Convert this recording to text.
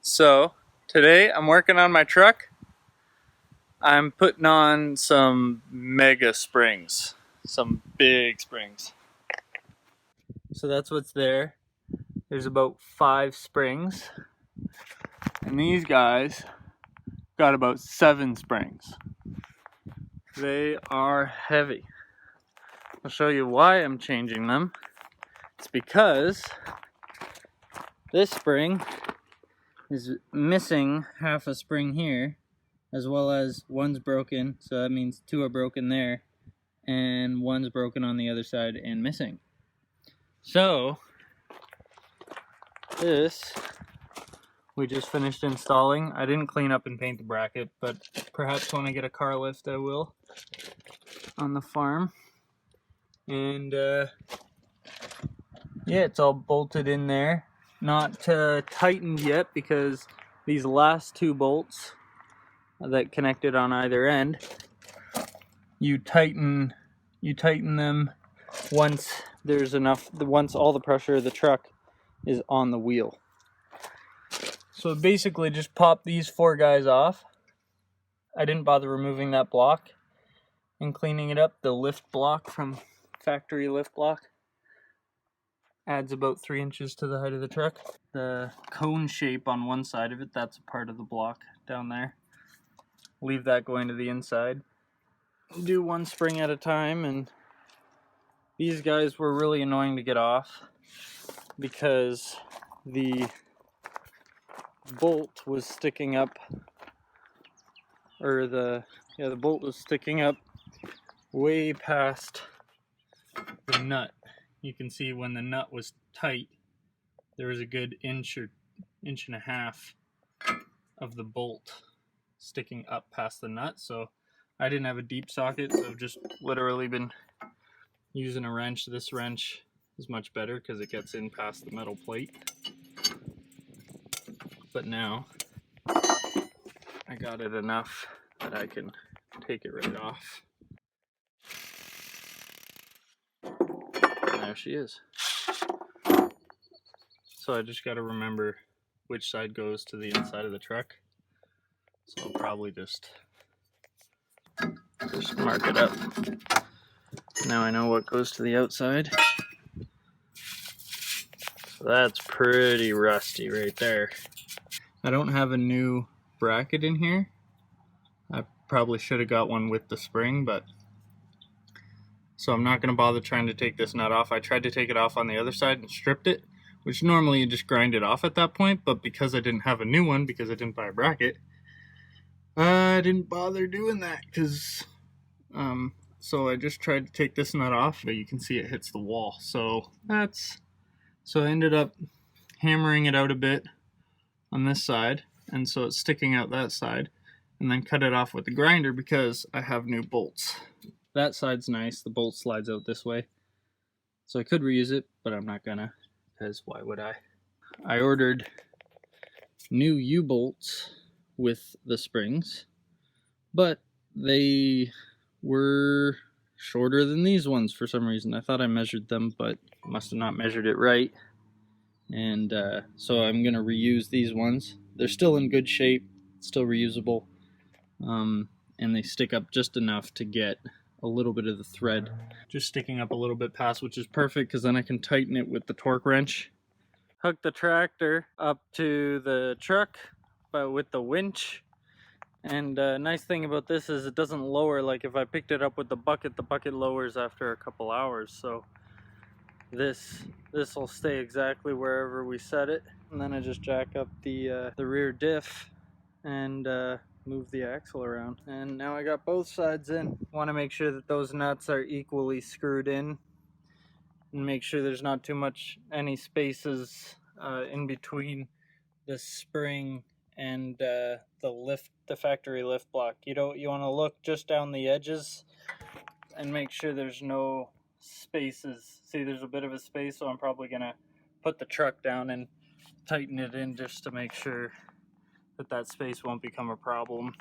So today I'm working on my truck. I'm putting on some mega springs, some big springs. So that's what's there. There's about 5 springs, and these guys got about 7 springs. They are heavy. I'll show you why I'm changing them. It's because this spring is missing half a spring here, as well as one's broken, so that means 2 are broken there, and one's broken on the other side and missing. So this we just finished installing. I didn't clean up and paint the bracket, but perhaps when I get a car lift I will on the farm. And yeah, it's all bolted in there, not tightened yet, because these last 2 bolts that connected on either end, you tighten them once there's enough, once all the pressure of the truck is on the wheel. So basically just pop these 4 guys off. I didn't bother removing that block and cleaning it up. The lift block from factory lift block adds about 3 inches to the height of the truck. The cone shape on one side of it, that's a part of the block down there. Leave that going to the inside. Do 1 spring at a time, and these guys were really annoying to get off because the bolt was sticking up, or the bolt was sticking up way past the nut. You can see when the nut was tight, there was a good inch or inch and a half of the bolt sticking up past the nut. So I didn't have a deep socket, so I've just literally been using a wrench. This wrench is much better because it gets in past the metal plate. But now I got it enough that I can take it right off. And there she is. So I just got to remember which side goes to the inside of the truck. So I'll probably just mark it up. Now I know what goes to the outside. So that's pretty rusty right there. I don't have a new bracket in here. I probably should have got one with the spring, but so I'm not going to bother trying to take this nut off. I tried to take it off on the other side and stripped it, which normally you just grind it off at that point, but because I didn't have a new one, because I didn't buy a bracket, I didn't bother doing that, because so I just tried to take this nut off, but you can see it hits the wall. So I ended up hammering it out a bit on this side, and so it's sticking out that side, and then cut it off with the grinder because I have new bolts. That side's nice, the bolt slides out this way, so I could reuse it, but I'm not gonna, because why would I? I ordered new U-bolts with the springs, but they were shorter than these ones for some reason. I thought I measured them, but must have not measured it right. And so I'm gonna reuse these ones. They're still in good shape, still reusable, and they stick up just enough to get a little bit of the thread just sticking up a little bit past, which is perfect because then I can tighten it with the torque wrench. Hook the tractor up to the truck with the winch. And nice thing about this is it doesn't lower. Like if I picked it up with the bucket lowers after a couple hours. So this will stay exactly wherever we set it. And then I just jack up the rear diff and move the axle around. And now I got both sides in. Want to make sure that those nuts are equally screwed in, and make sure there's not too much, any spaces in between the spring and the factory lift block. You want to look just down the edges and make sure there's no spaces. See, there's a bit of a space, so I'm probably gonna put the truck down and tighten it in just to make sure that space won't become a problem.